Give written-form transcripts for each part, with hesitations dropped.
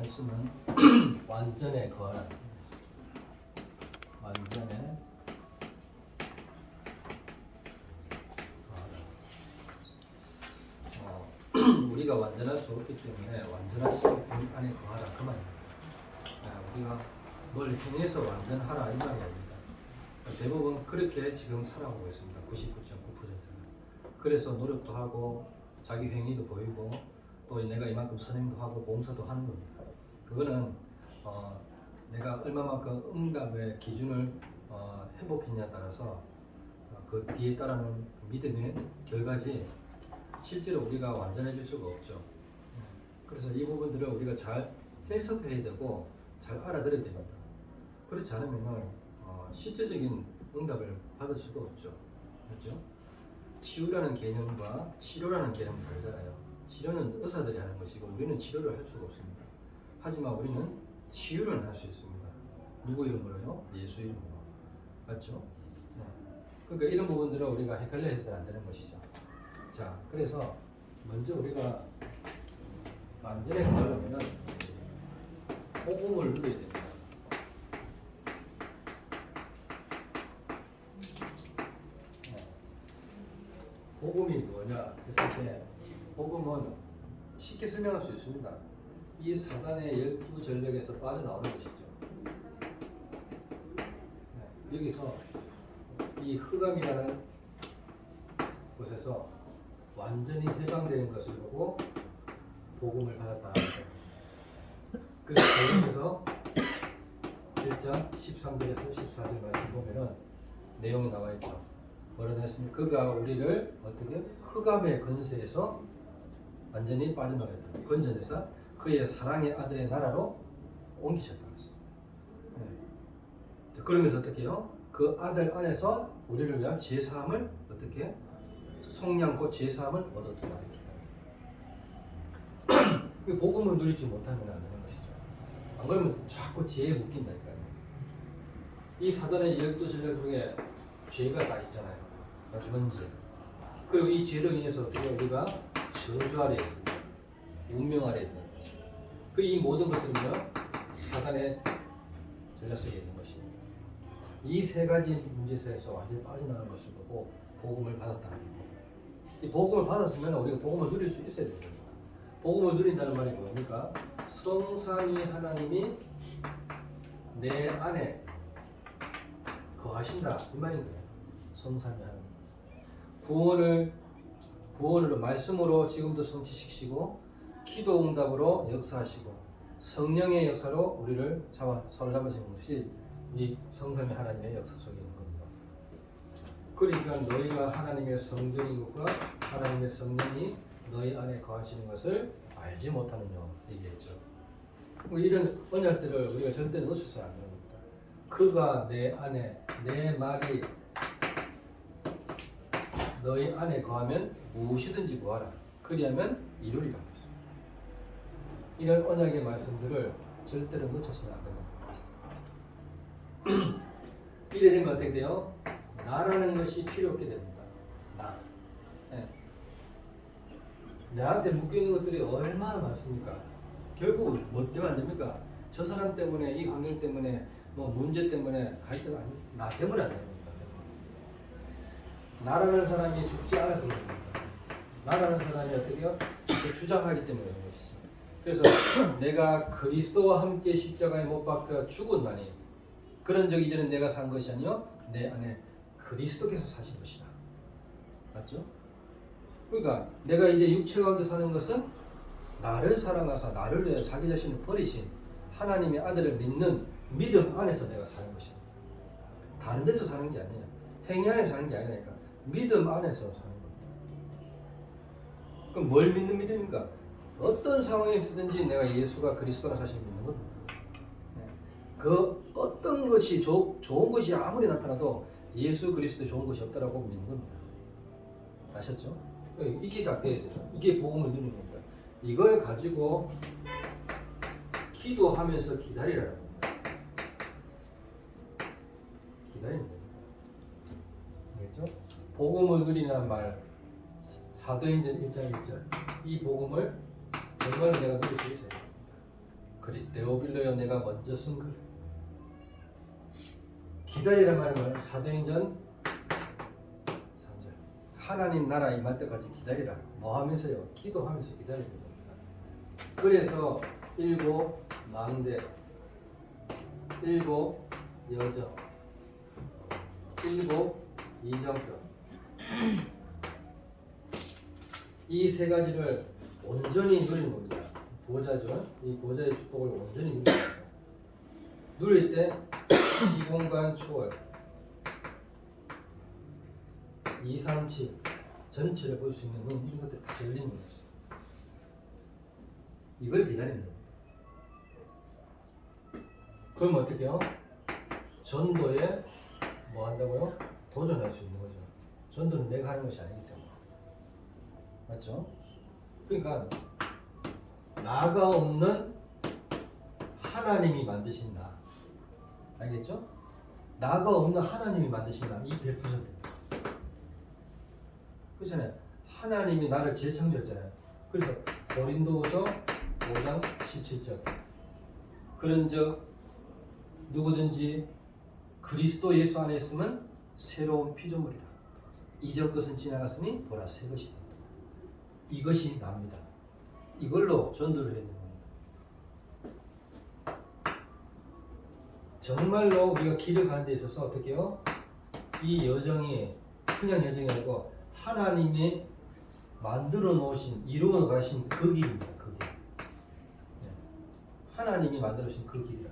말씀은 완전에 거하라. 완전에 거하라. 우리가 완전할 수 없기 때문에 완전하신 분 안에 거하라 그 말입니다. 우리가 뭘 행해서 완전하라 이 말이 아닙니다. 대부분 그렇게 지금 살아오고 있습니다. 99.9%는. 그래서 노력도 하고 자기 행위도 보이고 또 내가 이만큼 선행도 하고 봉사도 하는 겁니다. 그거는 내가 얼마만큼 응답의 기준을 회복했냐에 따라서 그 뒤에 따르는 믿음의 결과지 실제로 우리가 완전해질 수가 없죠. 그래서 이 부분들을 우리가 잘 해석해야 되고 잘 알아들어야 됩니다. 그렇지 않으면 실제적인 응답을 받을 수가 없죠. 그렇죠? 치유라는 개념과 치료라는 개념은 다르잖아요. 치료는 의사들이 하는 것이고 우리는 치료를 할 수가 없습니다. 하지만 우리는 치유를 할 수 있습니다. 누구 이름으로요? 예수 이름으로. 맞죠? 네. 그러니까 이런 부분들은 우리가 헷갈려 해서는 안 되는 것이죠. 자, 그래서 먼저 우리가 완전히 가려면은 복음을 누려야 됩니다. 복음이 뭐냐 했을 때 복음은 쉽게 설명할 수 있습니다. 이 사단의 12전력에서 빠져나오는 것이죠. 여기서 이 흑암이라는 곳에서 완전히 해방되는 것을 보고 복음을 받았다. 그래서 거기서 1장 13절에서 14절 말씀 보면은 내용이 나와 있죠. 뭐라고 했습니까? 그가 우리를 어떻게 흑암의 권세에서 완전히 빠져나갔다. 건져내서 그의 사랑의 아들의 나라로 옮기셨다고 했어요. 네. 그러면서 어떻게 해요? 그 아들 안에서 우리를 위한 죄사함을 어떻게 속량 곧 죄사함을 얻었다. 그 복음을 누리지 못하면 안 되는 것이죠. 안 그러면 자꾸 죄에 묶인다니까요. 이 사단의 12전력 중에 죄가 다 있잖아요. 먼저. 그리고 이 죄로 인해서 어떻게 우리가 저주 아래에 있습니다. 운명 아래에 있는 것이죠. 이 모든 것들은요, 사단의 전략 속에 있는 것입니다. 이 세 가지 문제에서 완전히 빠져나가는 것을 보고 복음을 받았다는 겁니다. 이 복음을 받았으면 우리가 복음을 누릴 수 있어야 됩니다. 복음을 누린다는 말이 뭡니까? 성삼위 하나님이 내 안에 거하신다 이 말입니다. 성삼위 하나님. 구원으로 말씀으로 지금도 성취시키시고 기도 응답으로 역사하시고 성령의 역사로 우리를 사로잡으시는 것이 이 성삼위 하나님의 역사 속에 있는 겁니다. 그러니까 너희가 하나님의 성전인 것과 하나님의 성령이 너희 안에 거하시는 것을 알지 못하느냐 얘기했죠. 이런 언약들을 우리가 절대 놓쳐서는 안 됩니다. 그가 내 안에 내 말이 너희 안에 거하면 무엇이든지 구하라. 그리하면 이루리라. 이런 언약의 말씀들을 절대로 놓쳐서는 안 됩니다. 이래 되면 어떻게 돼요? 나라는 것이 필요 없게 됩니다. 나. 네. 나한테 묶여있는 것들이 얼마나 많습니까? 결국 뭐 때문에 안 됩니까? 저 사람 때문에, 이 환경 때문에, 뭐 문제 때문에 갈등 아니, 나 때문에 안 됩니다. 나라는 사람이 죽지 않아서 그렇습니다. 나라는 사람이 어떻게 해요? 주장하기 때문에 그런 것이죠. 그래서 내가 그리스도와 함께 십자가에 못 박혀 죽었나니 그런 적 이전에 내가 산 것이 아니요 내 안에 그리스도께서 사신 것이다. 맞죠? 그러니까 내가 이제 육체 가운데 사는 것은 나를 사랑하사 나를 위해 자기 자신을 버리신 하나님의 아들을 믿는 믿음 안에서 내가 사는 것입니다. 다른 데서 사는 게 아니에요. 행위 안에서 사는 게 아니라니까. 믿음 안에서 사는 겁니다. 그럼 뭘 믿는 믿음입니까? 어떤 상황에 있든지 내가 예수가 그리스도라 사실을 믿는 겁니다. 그 어떤 것이 좋은 것이 아무리 나타나도 예수 그리스도 좋은 것이 없다라고 믿는 겁니다. 아셨죠? 이게 다 돼야 되죠. 이게 복음을 누리는 겁니다. 이걸 가지고 기도하면서 기다리라는 겁니다. 기다리는 겁니다. 알겠죠? 복음을 누리는 말 사도행전 1장 1절 이 복음을 정말 내가 누릴 수 있어요. 그리스데오빌로여 내가 먼저 쓴 글. 기다리란 말은 사도행전 3절. 하나님 나라 임할 때까지 기다리라. 뭐 하면서요? 기도하면서 기다리는 겁니다. 그래서 7 망대, 7 여정, 7 이정표 이 세 가지를 온전히 누리는 겁니다. 보좌죠. 이 보좌의 축복을 온전히 누립니다. 누릴 때 시공간 초월 2, 3, 7 전체를 볼 수 있는 눈 이런 것들 다 열리는 거죠. 이걸 기다리는 거예요. 그럼 어떻게 해요? 전도에 뭐 한다고요? 도전할 수 있는 거죠. 전도는 내가 하는 것이 아니기 때문에. 맞죠? 그러니까 나가 없는 하나님이 만드신 나. 알겠죠? 나가 없는 하나님이 만드신 나. 이 100%입니다. 그렇잖아요. 하나님이 나를 재창조했잖아요. 그래서 고린도후서 5장 17절. 그런즉 누구든지 그리스도 예수 안에 있으면 새로운 피조물이라. 이전 것은 지나갔으니 보라 새 것이 된다. 이것이 납니다. 이걸로 전도를 해야 됩니다. 정말로 우리가 길을 가는 데 있어서 어떻게 해요? 이 여정이 그냥 여정이 아니고 하나님이 만들어 놓으신, 이루어 가신 그 길입니다. 그 길. 네. 하나님이 만들어 주신 그 길이라.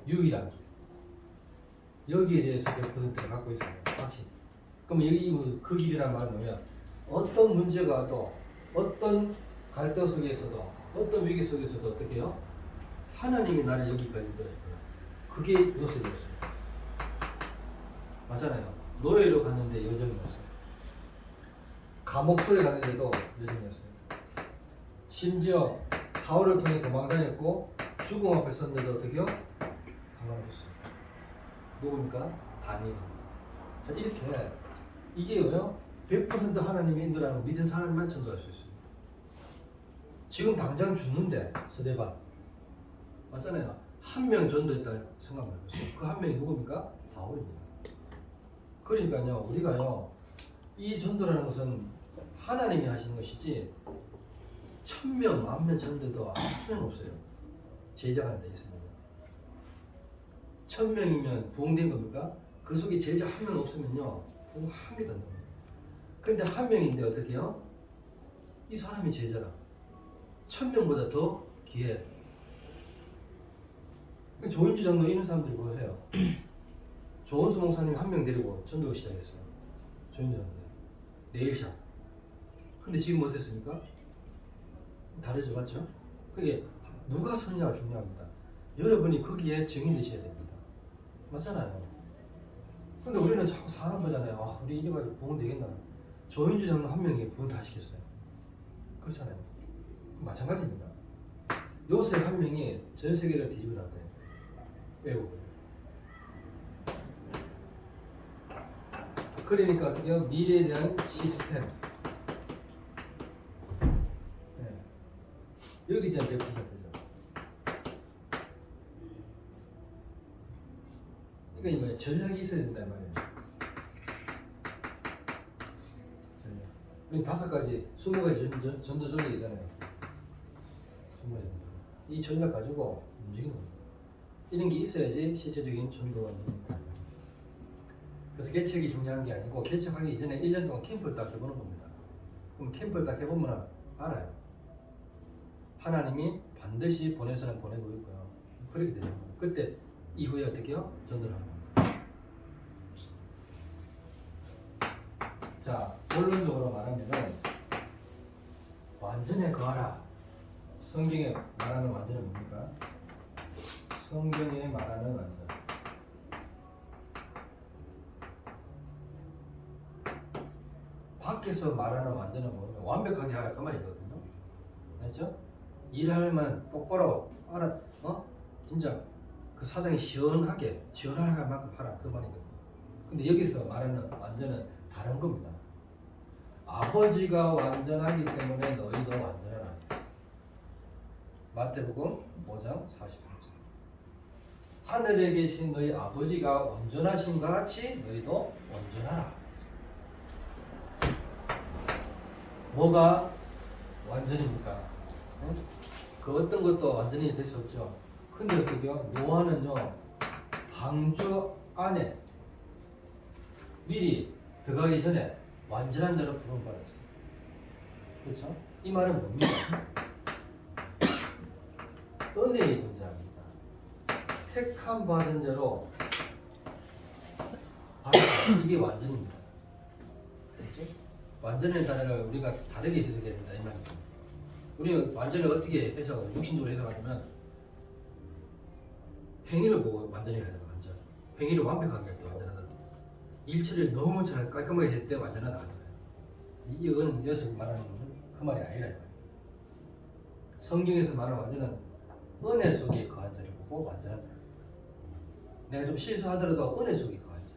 유일한 길. 여기에 대해서 100%를 갖고 있어요. 확실히. 그럼 여기 그 길이란 말은 뭐냐? 어떤 문제가 와도, 어떤 갈등 속에서도, 어떤 위기 속에서도 어떻게 해요? 하나님이 나를 여기까지 인도했구나. 그게 요셉이었어요. 맞잖아요. 노예로 갔는데 여정이었어요. 감옥 속에 갔는데도 여정이었어요. 심지어 사울을 통해 도망다녔고 죽음 앞에 섰는데도 어떻게 해요? 살아났어요. 누굽니까? 다니엘입니다. 자, 이렇게 이게 뭐요? 100% 하나님의 인도라는 믿은 사람만 전도할 수 있습니다. 지금 당장 죽는데 스데반 맞잖아요. 한 명 전도했다 생각만 해보세요. 그 한 명이 누굽니까? 바울입니다. 그러니까요, 우리가요, 이 전도라는 것은 하나님이 하시는 것이지 1000명, 10,000명 전도도 아무 소용없어요. 제자가 돼 있습니다. 1000명이면 부흥된 겁니까? 그 속에 제자 한 명 없으면요, 부흥 한 개도 안 됩니다. 근데 한 명인데 어떻게 해요? 이 사람이 제자라. 1000명보다 더 귀해. 조인주 장로 이런 사람들이 보세요. 조원수 목사님 한 명 데리고 전도 시작했어요. 조인주 장로. 네일샵. 근데 지금 어땠습니까? 다르죠, 맞죠? 그게 누가 서느냐가 중요합니다. 여러분이 거기에 증인 되셔야 됩니다. 맞잖아요. 근데 우리는 자꾸 사람 보잖아요. 아, 우리 이래가지고 부흥 되겠나? 조인주 장로 한 명이 부흥 다 시켰어요. 그렇잖아요. 마찬가지입니다. 요셉 한 명이 전 세계를 뒤집어 놨대요. 외우고. 그러니까 어떻게 해요? 미래에 대한 시스템. 네. 여기에 대한 100%죠. 그러니까 이 뭐예요? 전략이 있어야 된단 말이에요. 전략. 우리 5가지, 20가지 전도 전략이 있잖아요. 20가지 전도. 이 전략 가지고 움직이는 겁니다. 이런 게 있어야지 실제적인 전도가 됩니다. 그래서 개척이 중요한 게 아니고 개척하기 이전에 1년 동안 캠프를 딱 해보는 겁니다. 그럼 캠프를 딱 해보면 알아요. 하나님이 반드시 보내서는 보내고 있고요. 그렇게 되는 거예요. 그때 이후에 어떻게 해요? 전도를 하는 겁니다. 자, 본론적으로 말하면 완전에 거하라. 성경에 말하는 완전은 뭡니까? 성경에 말하는 완전. 밖에서 말하는 완전은 뭐냐면 완벽하게 하라 그 말이거든요. 알죠? 일할 만 똑바로 알아, 진짜 그 사장이 시원할 만큼 하라 그 말이거든요. 근데 여기서 말하는 완전은 다른 겁니다. 아버지가 완전하기 때문에 너희도 완전하라. 마태복음 5장 48절. 하늘에 계신 너희 아버지가 온전하신 것 같이 너희도 온전하라. 뭐가 완전입니까? 응? 그 어떤 것도 완전히 될 수 없죠. 근데 어떻게요? 노아는요, 방주 안에 미리 들어가기 전에 완전한 자로 부름받았어요. 그렇죠? 이 말은 뭡니까? 은혜 입은 자입니다. 택함 받은 자로 이게 완전입니다. 그렇죠? 완전의 단어를 우리가 다르게 해석해야 된다 이 말입니다. 우리는 완전을 어떻게 해석, 육신적으로 해석하냐면 행위를 보고 완전히 가잖아. 완전 행위를 완벽하게 할 때 완전하다. 일처리를 너무 잘 깔끔하게 할 때 완전하다 하잖아요. 이거는 여기서 말하는 것은 그 말이 아니라. 성경에서 말하는 완전은 은혜 속에 거한 자를 보고 완전하다. 내가 좀 실수하더라도 은혜 속에 거한 자.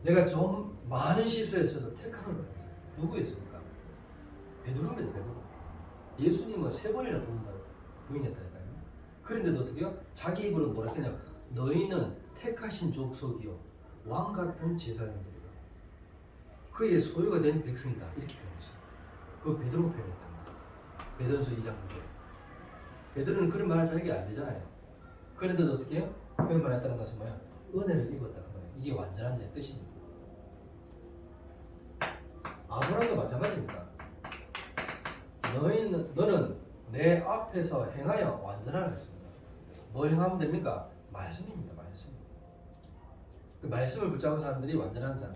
내가 좀 많은 실수했어도 택하는 거예요. 누구였습니까? 베드로입니다. 베드로. 예수님은 3번이나 부인했다니까요. 그런데도 어떻게요? 자기 입으로 뭐라 했냐? 너희는 택하신 족속이요 왕 같은 제사장들이요 그의 소유가 된 백성이다. 이렇게 표현했어요. 그거 베드로 표현했답니다. 베드로서 2장 9절. 베드로는 그런 말을 자기 안 되잖아요. 그런데도 어떻게 해요? 그런 말 했다는 것은 뭐야? 은혜를 입었다. 이게 완전한 자의 뜻입니다. 아브라함도 마찬가지입니다. 너는 내 앞에서 행하여 완전하라 했습니다. 뭘 행하면 됩니까? 말씀입니다. 말씀. 그 말씀을 붙잡은 사람들이 완전한 사람.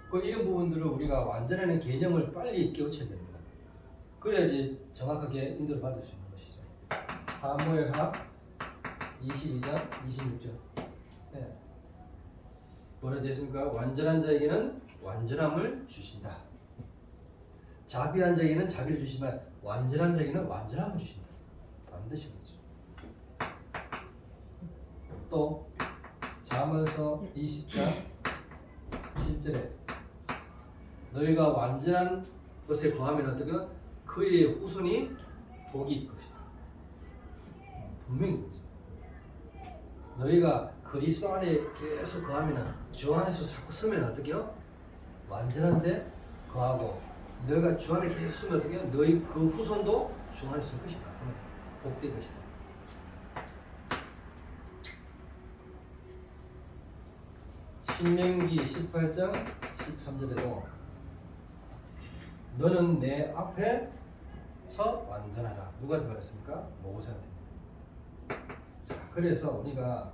그 이런 부분들을 우리가 완전한 개념을 빨리 깨우쳐야 됩니다. 그래야지 정확하게 인도를 받을 수 있는 것이죠. 사무엘하 22장 26절. 네. 뭐라 되십니까? 완전한 자에게는 완전함을 주신다. 자비한 자에게는 자비를 주시지만 완전한 자에게는 완전함을 주신다. 반드시 그렇죠. 또 잠언서 20장 7절에 너희가 완전한 것에 거하면 어떻게? 그의 후손이 복이 있을 것이다. 분명히 그렇죠. 너희가 그리스도 안에 계속 거하면 주 안에서 자꾸 서면 어떻게요? 완전한데 거하고 너희가 주 안에 계속 서면 어떻게 해요? 너희 그 후손도 주 안에 설 것이다. 복될 것이다. 신명기 18장 13절에도 너는 내 앞에서 완전하라. 누구한테 말했습니까? 모세한테. 자, 그래서 우리가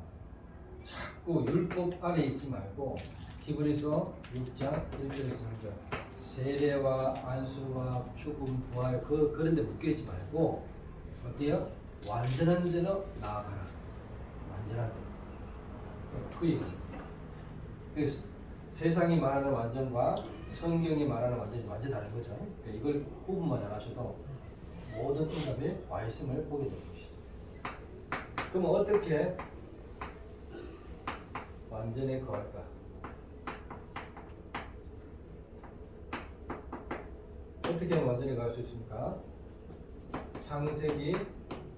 자꾸 율법 아래 있지 말고 히브리서 6장 1절에서 3절 세례와 안수와 죽음 부활 그런 데 묶여 있지 말고 어때요? 완전한 데로 나아가라. 완전한 데. 그 얘기입니다. 그래서 세상이 말하는 완전과 성경이 말하는 완전이 완전 다른 거죠. 이걸 구분만 잘 하셔도 모든 응답에 와 있음을 보게 되는 것이죠. 그럼 어떻게 완전히 거할까? 어떻게 하면 완전히 갈 수 있습니까? 창세기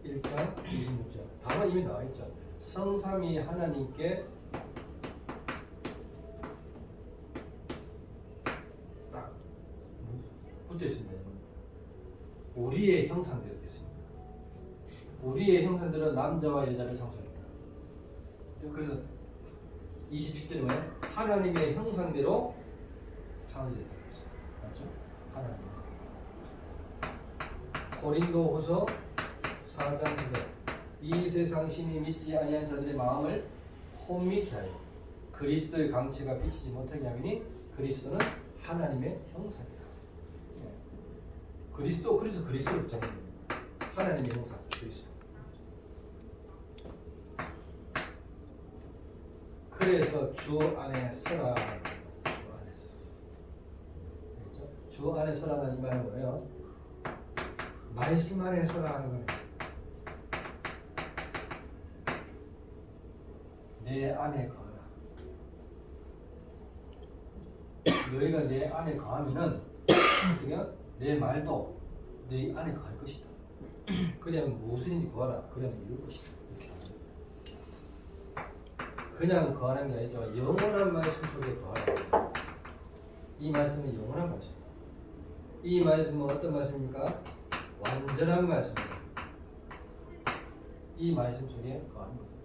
1장 26절. 답은 이미 나와 있죠. 성삼위 하나님께 딱 붙어 있습니다. 우리의 형상대로 됐습니다. 우리의 형상대로 남자와 여자를 창조합니다. 그래서 27절에 뭐예요? 하나님의 형상대로 창조됐다고 했어요. 맞죠? 하나님. 고린도후서 4장 9절. 이 세상 신이 믿지 아니한 자들의 마음을 혼미케 하여 그리스도의 강체가 비치지 못하게 하니 그리스도는 하나님의 형상이다. 그리스도 그래서 그리스도를 붙잡는 겁니다. 하나님의 형상 그리스도. 그래서 주 안에 서라. 주 안에서. 그렇죠? 주 안에 서라는 이 말은 뭐예요? 말씀 안에 서라 하는 거예요. 내 안에 거하라. 너희가 내 안에 거하면은 어떻게? 내 말도 내 안에 거할 것이다. 그냥 무엇인지 구하라. 그러면 이룰 것이다. 이렇게 그냥 거하는 게 아니죠. 영원한 말씀 속에 거하라. 이 말씀은 영원한 말씀. 이 말씀은 어떤 말씀입니까? 완전한 말씀입니다. 이 말씀 속에 거하는 겁니다.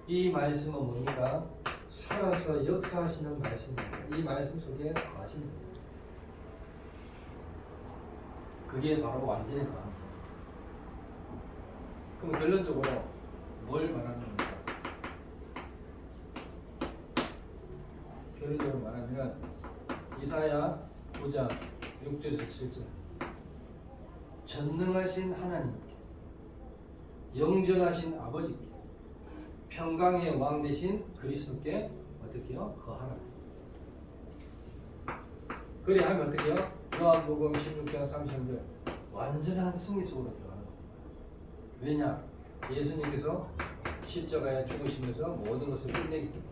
이 말씀은 뭡니까? 살아서 역사하시는 말씀입니다. 이 말씀 속에 거하시는 겁니다. 그게 바로 완전히 거하는 겁니다. 그럼 결론적으로 뭘 말하는 겁니까? 결론적으로 말하면 이사야 9장 6절에서 7절 전능하신 하나님께 영전하신 아버지께 평강의 왕 되신 그리스도께 어떻게요? 거하라. 그래 하면 어떻게요? 요한복음 16장 33절 완전한 승리 속으로 들어가는 거예요. 왜냐? 예수님께서 십자가에 죽으시면서 모든 것을 끝내기 때문에.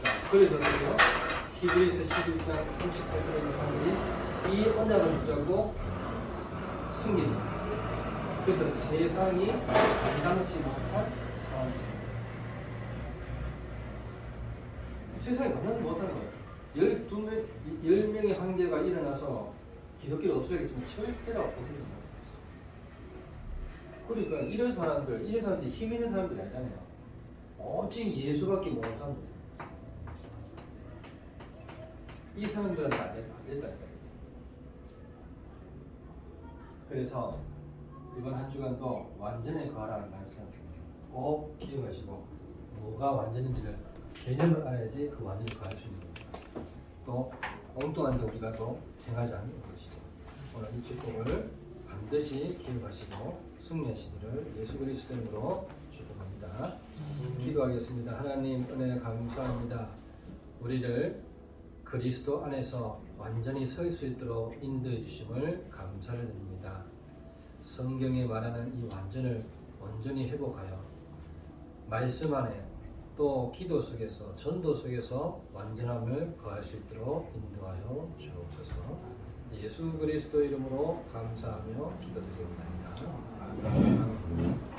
자, 그래서 어떻게요? 히브리서 11장 38절의 사람들이 이 언약을 붙잡고 승리합니다. 그래서 세상이 감당치 못한 상황입니다. 세상이 감당치 못하는 거예요. 10명의 황제가 일어나서 기독교를 없애겠지만 절대로 없애지 못해요. 그러니까 이런 사람들이 힘 있는 사람들이 아니잖아요. 오직 예수밖에 모르는 사람들. 이 사람들한테 안 됐다. 그래서 이번 한 주간도 완전히 거하라는 말씀 꼭 기억하시고 뭐가 완전인지를 개념을 알아야지 그 완전히 거할 수 있는 겁니다. 또 엉뚱한데 우리가 또 행하지 않는 것이죠. 오늘 이 축복을 반드시 기억하시고 승리하시기를 예수 그리스도 이름으로 축복합니다. 기도하겠습니다. 하나님 은혜 감사합니다. 우리를 그리스도 안에서 완전히 설 수 있도록 인도해 주심을 감사를 드립니다. 성경에 말하는 이 완전을 온전히 회복하여 말씀 안에 또 기도 속에서 전도 속에서 완전함을 거할 수 있도록 인도하여 주옵소서. 예수 그리스도 이름으로 감사하며 기도드립니다. 아멘.